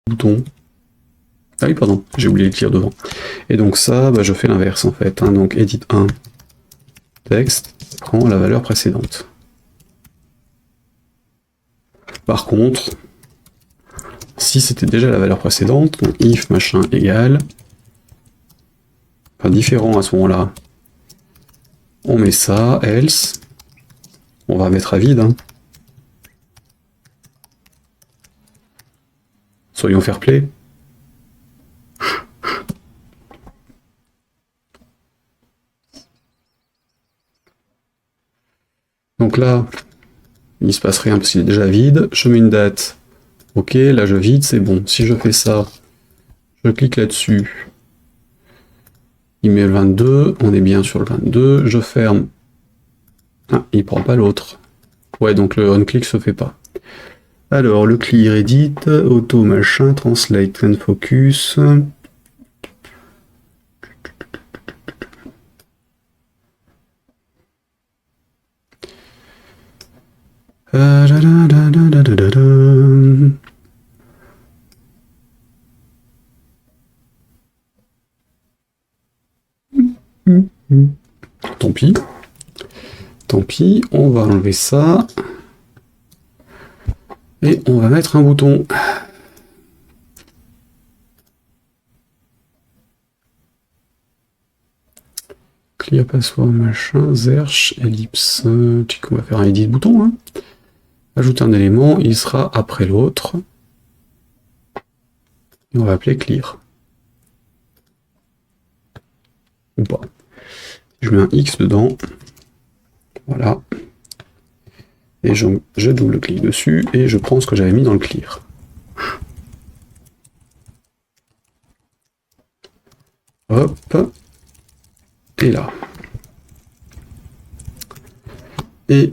bouton. Ah oui, pardon, j'ai oublié de cliquer devant. Et donc ça, bah, je fais l'inverse en fait. Hein. Donc edit 1, texte, prend la valeur précédente. Par contre, si c'était déjà la valeur précédente, donc if machin égale, enfin différent à ce moment-là, on met ça, else, on va mettre à vide. Hein. Soyons fair play. Donc là, il se passe rien parce qu'il est déjà vide. Je mets une date. Ok, là je vide, c'est bon. Si je fais ça, je clique là-dessus. Il met le 22, on est bien sur le 22. Je ferme. Ah, il prend pas l'autre. Ouais, donc le on-click se fait pas. Alors, le clear edit, auto machin, translate and focus. Tant pis. Tant pis, on va enlever ça. Et on va mettre un bouton. Clear password machin, zerch, ellipse. On va faire un edit bouton. Hein. Ajouter un élément, il sera après l'autre. Et on va appeler clear. Ou pas. Je mets un X dedans. Voilà. Et je double-clique dessus et je prends ce que j'avais mis dans le clear. Hop. Et là. Et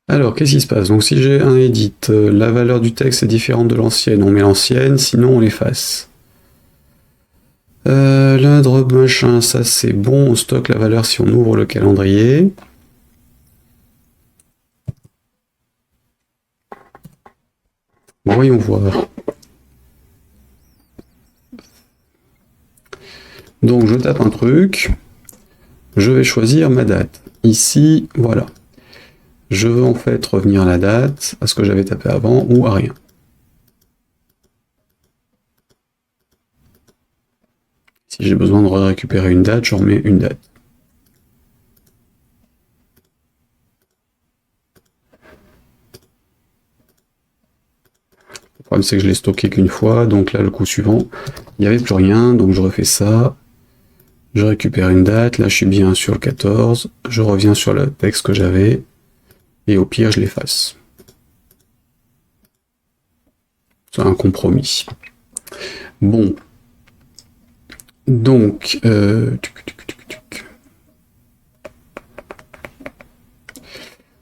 alors, qu'est-ce qui se passe? Donc si j'ai un edit, la valeur du texte est différente de l'ancienne, on met l'ancienne, sinon on l'efface. La drop machin, ça c'est bon, on stocke la valeur si on ouvre le calendrier. Voyons voir. Donc je tape un truc, je vais choisir ma date. Ici, voilà. Je veux en fait revenir à la date, à ce que j'avais tapé avant, ou à rien. Si j'ai besoin de récupérer une date, je remets une date. Le problème c'est que je l'ai stocké qu'une fois, donc là le coup suivant, il n'y avait plus rien, donc je refais ça. Je récupère une date, là je suis bien sur le 14, je reviens sur le texte que j'avais, et au pire je l'efface. C'est un compromis. Bon. Donc,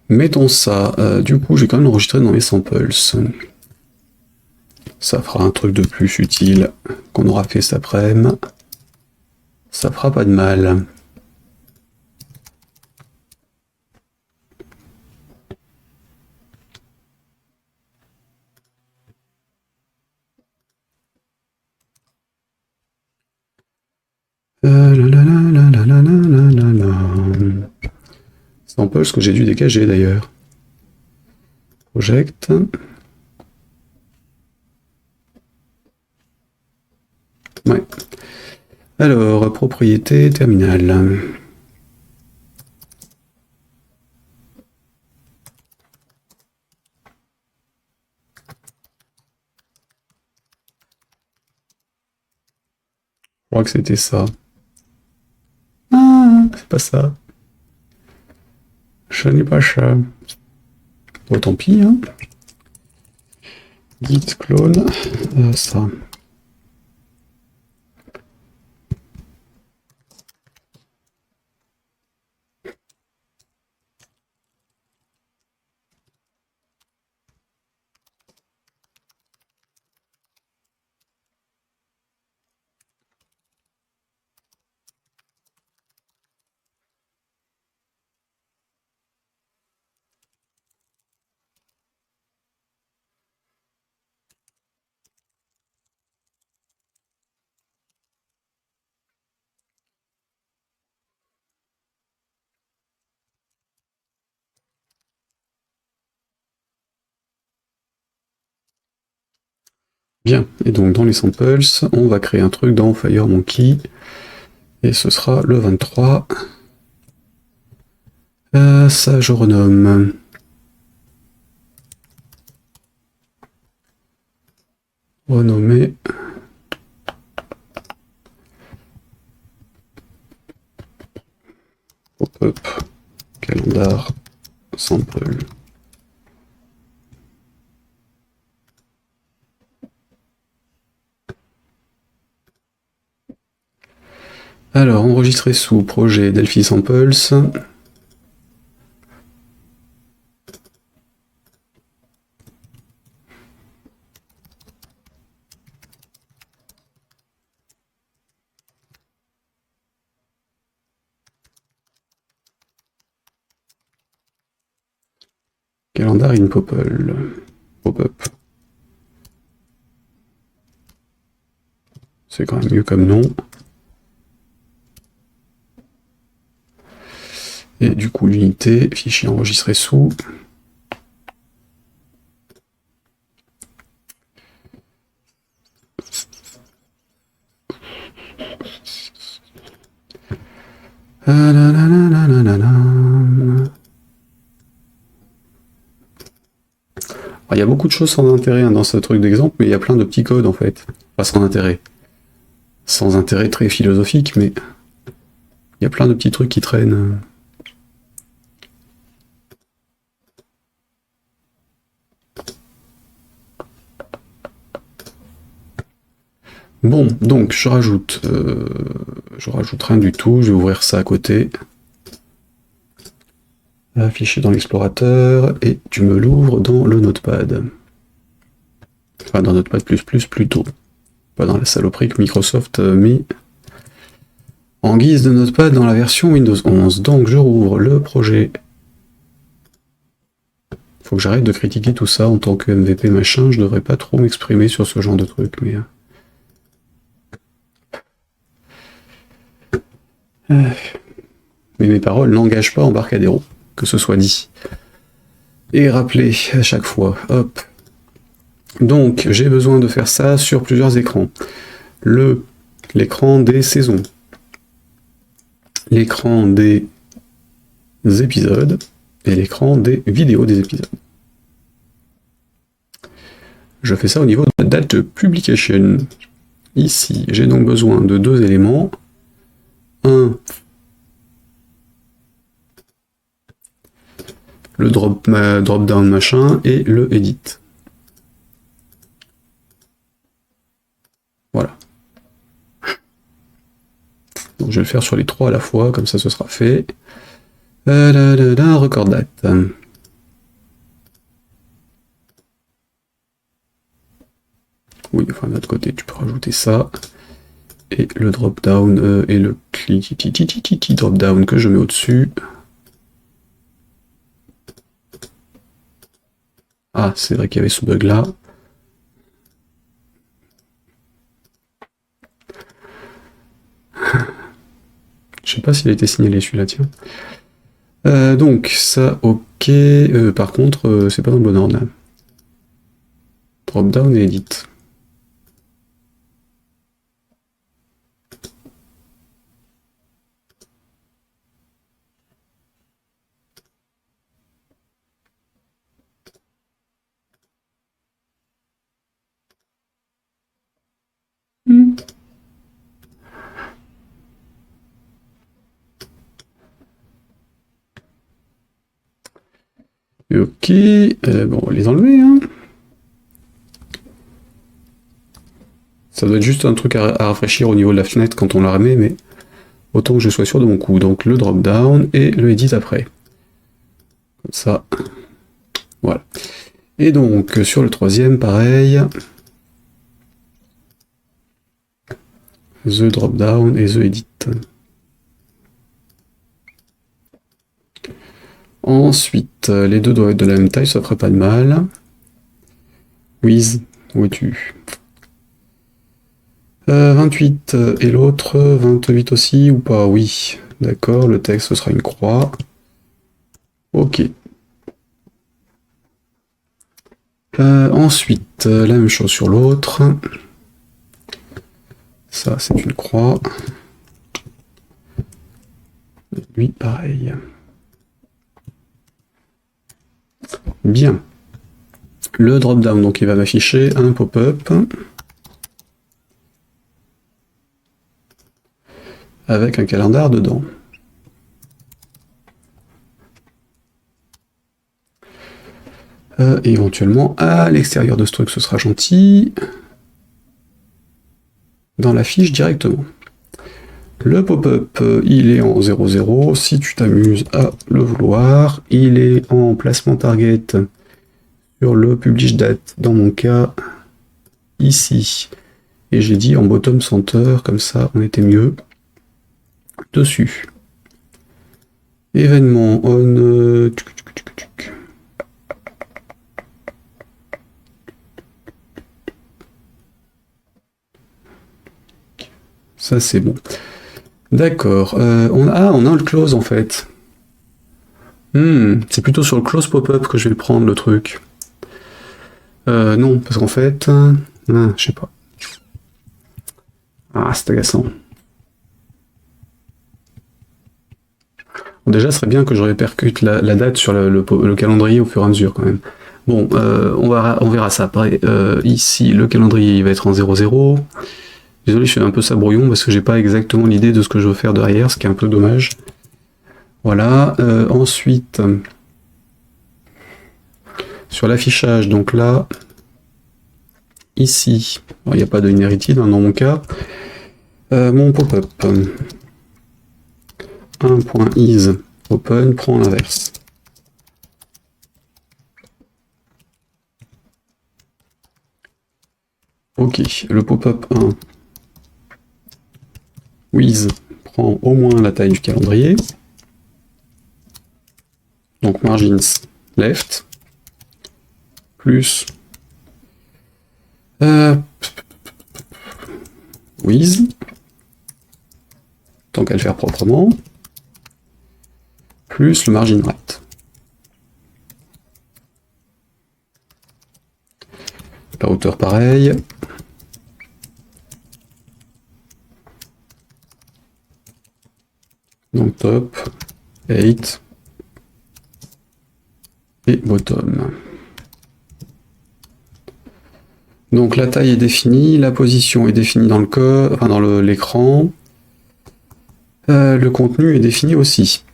mettons ça. Du coup, j'ai quand même enregistré dans mes samples. Ça fera un truc de plus utile qu'on aura fait cet après-midi. Ça fera pas de mal. Samples que j'ai dû dégager d'ailleurs. Project. Ouais. Alors, propriété terminale. Je crois que c'était ça. Ah, c'est pas ça. Je n'ai pas ça. Bon, tant pis. Hein. Git clone. Ça. Bien, et donc dans les samples, on va créer un truc dans FireMonkey, et ce sera le 23. Ça, je renomme. Renommer. Pop-up. Calendar. Sample. Alors, enregistrer sous projet Delphi Samples. Calendar in Popple. Pop-up. C'est quand même mieux comme nom. Et du coup, l'unité, fichier enregistré sous. Il y a beaucoup de choses sans intérêt dans ce truc d'exemple, mais il y a plein de petits codes en fait. Pas sans intérêt. Sans intérêt très philosophique, mais il y a plein de petits trucs qui traînent. Bon, donc je rajoute rien du tout, je vais ouvrir ça à côté. Afficher dans l'explorateur, et tu me l'ouvres dans le Notepad. Enfin, dans Notepad++ plutôt. Pas dans la saloperie que Microsoft met en guise de Notepad dans la version Windows 11. Donc je rouvre le projet. Faut que j'arrête de critiquer tout ça en tant que MVP machin, je devrais pas trop m'exprimer sur ce genre de truc, mais... Mais mes paroles n'engagent pas Embarcadero, que ce soit dit. Et rappelez à chaque fois, hop. Donc, j'ai besoin de faire ça sur plusieurs écrans. L'écran des saisons. L'écran des épisodes. Et l'écran des vidéos des épisodes. Je fais ça au niveau de la date de publication. Ici, j'ai donc besoin de deux éléments. Un, le drop-down machin, et le edit. Voilà. Donc je vais le faire sur les trois à la fois, comme ça ce sera fait. Record date. Oui, enfin de l'autre côté, tu peux rajouter ça. Et le drop-down et le drop-down que je mets au-dessus. Ah, c'est vrai qu'il y avait ce bug-là. Je sais pas s'il a été signalé celui-là, tiens. Donc, ça, ok. Par contre, c'est pas dans le bon ordre. Drop-down et edit. Ok, bon, on va les enlever. Hein. Ça doit être juste un truc à rafraîchir au niveau de la fenêtre quand on la remet, mais autant que je sois sûr de mon coup. Donc le drop-down et le edit après. Comme ça. Voilà. Et donc, sur le troisième, pareil. The drop-down et the edit. Ensuite, les deux doivent être de la même taille, ça ferait pas de mal. With, où es-tu 28 et l'autre, 28 aussi ou pas? Oui, d'accord, le texte ce sera une croix. Ok. Ensuite, la même chose sur l'autre. Ça, c'est une croix. Lui, pareil. Bien. Le drop-down, donc il va m'afficher un pop-up avec un calendar dedans. Éventuellement, à l'extérieur de ce truc, ce sera gentil. Dans la fiche directement. Le pop-up, il est en 0,0, si tu t'amuses à le vouloir. Il est en placement target sur le publish date, dans mon cas, ici. Et j'ai dit en bottom center, comme ça on était mieux dessus. Événement on... Ça c'est bon. D'accord. On a le close en fait. C'est plutôt sur le close pop-up que je vais le prendre le truc. Non, parce qu'en fait... je sais pas. Ah, c'est agaçant. Bon, déjà, ce serait bien que je répercute la date sur le calendrier au fur et à mesure quand même. Bon, on verra ça après. Ici, le calendrier il va être en 0,0. Désolé, je suis un peu sabrouillon parce que j'ai pas exactement l'idée de ce que je veux faire derrière, ce qui est un peu dommage. Voilà. Ensuite, sur l'affichage, donc là, ici, il n'y a pas de inherited dans mon cas. Mon pop-up. 1.is open prend l'inverse. Ok, le pop-up 1 with prend au moins la taille du calendrier. Donc margins left plus with, tant qu'à le faire proprement, plus le margin right. La hauteur pareil. Donc top, 8 et bottom. Donc la taille est définie, la position est définie dans le code, enfin dans l'écran. Le contenu est défini aussi.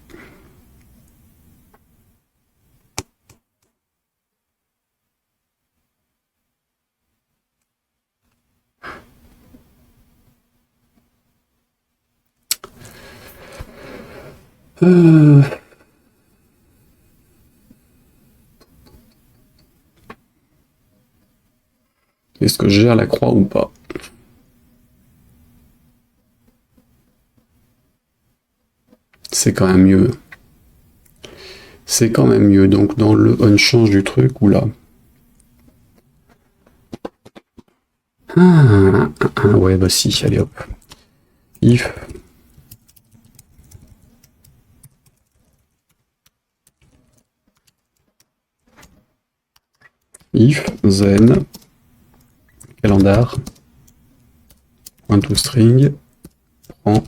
Est-ce que je gère la croix ou pas? C'est quand même mieux. C'est quand même mieux. Donc dans le on change du truc, ou là. Ouais, bah si, allez hop. If. If, then, calendar, point to string, prend,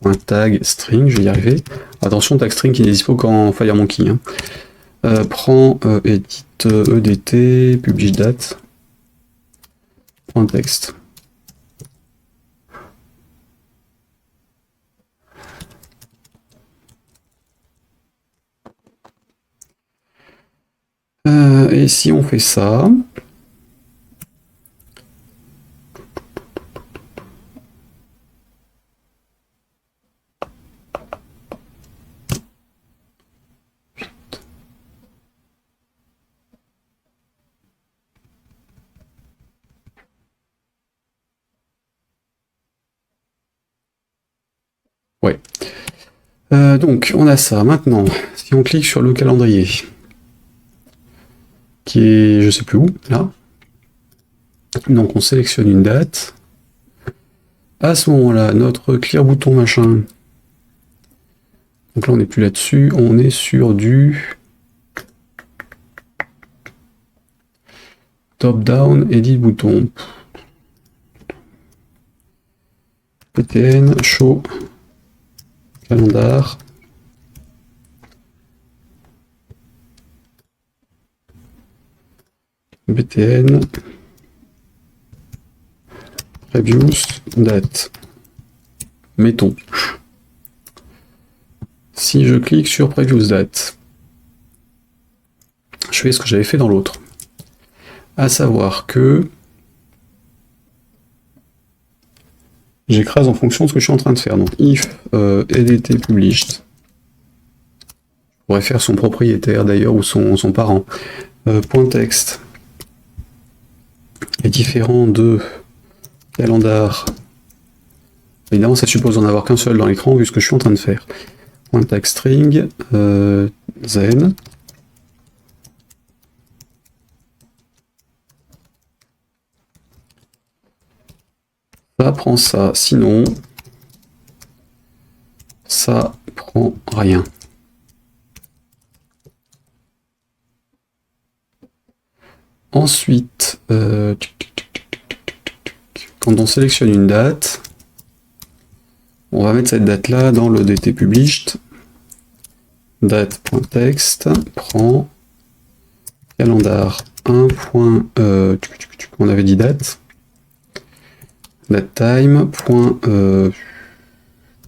point tag string, je vais y arriver. Attention, tag string qui n'est dispo qu'en FireMonkey. Hein. Prend, edit, edt, publish date, point text. Et si on fait ça... Ouais. Donc, on a ça. Maintenant, si on clique sur le calendrier, qui est, je sais plus où, là. Donc, on sélectionne une date. À ce moment-là, notre clear bouton machin. Donc là, on n'est plus là-dessus. On est sur du... Top-down, edit bouton. PTN, show, calendar. BTN, Previous, date. Mettons. Si je clique sur Previous date, je fais ce que j'avais fait dans l'autre. À savoir que j'écrase en fonction de ce que je suis en train de faire. Donc if edit published. On pourrait faire son propriétaire d'ailleurs ou son parent. Point texte est différent de calendar. Évidemment, ça suppose d'en avoir qu'un seul dans l'écran vu ce que je suis en train de faire. Point text string zen. Ça prend ça, sinon ça prend rien. Ensuite, quand on sélectionne une date, on va mettre cette date-là dans le DT published. Date.text prend calendar 1. On avait dit date. Datetime.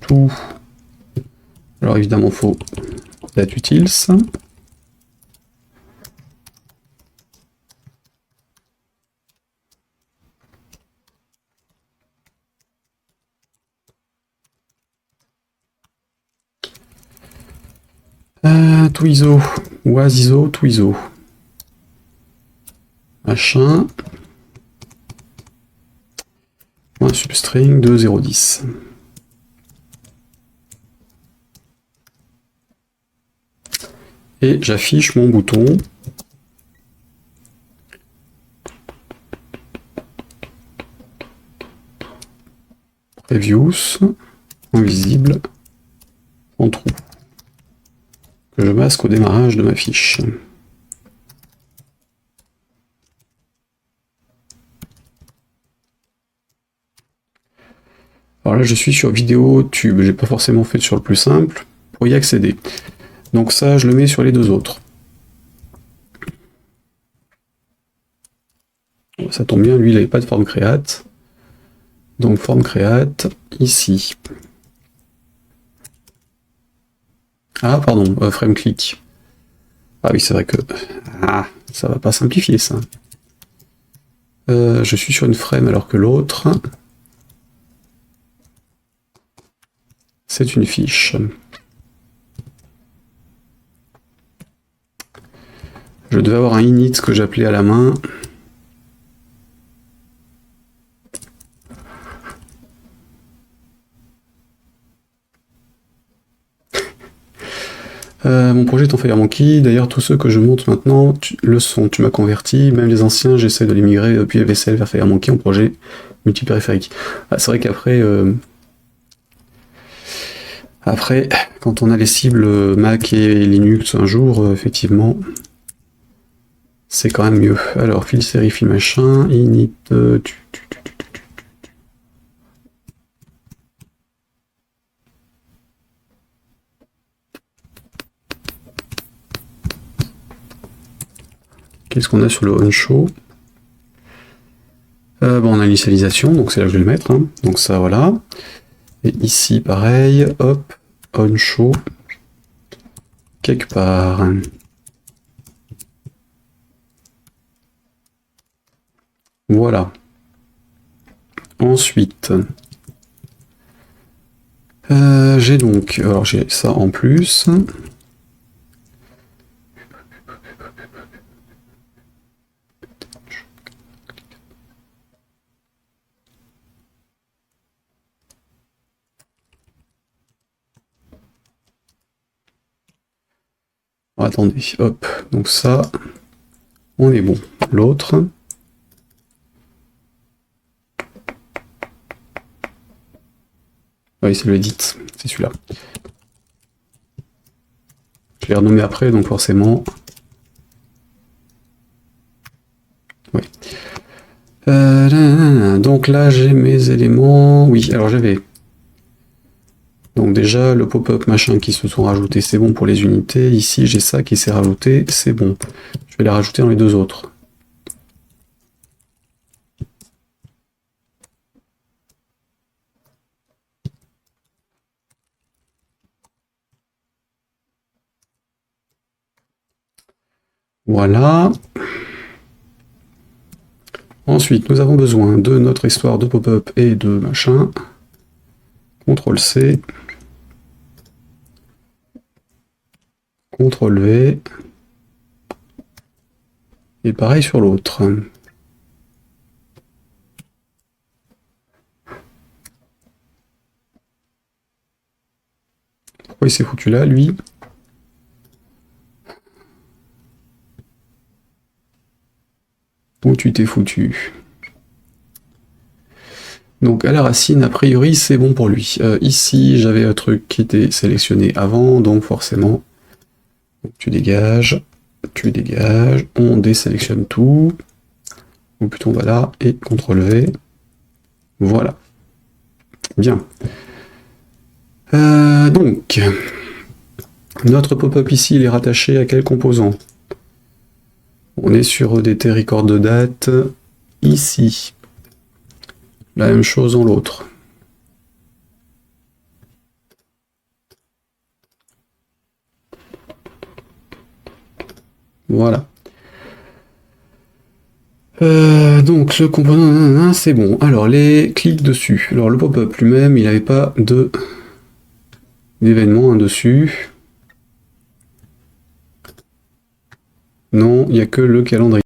Tout. Alors évidemment, il faut date utils. To ISO, was ISO, to ISO. Machin. Point substring de 0.10. Et j'affiche mon bouton. Previews, invisible, en trou. Que je masque au démarrage de ma fiche. Alors là, je suis sur vidéo tube. J'ai pas forcément fait sur le plus simple pour y accéder. Donc ça, je le mets sur les deux autres. Ça tombe bien, lui, il n'avait pas de forme create. Donc forme create, ici. Ah, pardon, frame click. Ah oui, c'est vrai que... Ah, ça va pas simplifier, ça. Je suis sur une frame alors que l'autre... C'est une fiche. Je devais avoir un init que j'appelais à la main. Mon projet est en FireMonkey. D'ailleurs, tous ceux que je monte maintenant le sont. Tu m'as converti. Même les anciens, j'essaie de les migrer depuis VSL vers FireMonkey en projet multipériphérique. Ah, c'est vrai qu'après... Après, quand on a les cibles Mac et Linux un jour, effectivement, c'est quand même mieux. Alors, fil série, fil machin, init... Qu'est-ce qu'on a sur le on-show? Bon, on a l'initialisation, donc c'est là que je vais le mettre. Hein. Donc ça, voilà. Et ici, pareil, hop, on-show, quelque part. Voilà. Ensuite, j'ai donc, alors j'ai ça en plus. Attendez, hop, donc ça, on est bon. L'autre. Oui, c'est le edit, c'est celui-là. Je l'ai renommé après, donc forcément, Ouais. Donc là, j'ai mes éléments. Oui, alors j'avais. Donc déjà, le pop-up machin qui se sont rajoutés, c'est bon pour les unités. Ici, j'ai ça qui s'est rajouté, c'est bon. Je vais les rajouter dans les deux autres. Voilà. Ensuite, nous avons besoin de notre histoire de pop-up et de machin. CTRL-C. CTRL-V. Et pareil sur l'autre. Pourquoi il s'est foutu là, lui? Où tu t'es foutu? Donc à la racine, a priori, c'est bon pour lui. Ici, j'avais un truc qui était sélectionné avant, donc forcément, tu dégages, on désélectionne tout. Ou plutôt on va là, et CTRL-V. Voilà. Bien. Donc, notre pop-up ici, il est rattaché à quel composant? On est sur EDT record de date, ici. La même chose dans l'autre. Voilà. Donc le composant, c'est bon. Alors les clics dessus. Alors le pop-up lui-même, il n'avait pas d'événement dessus. Non, il n'y a que le calendrier.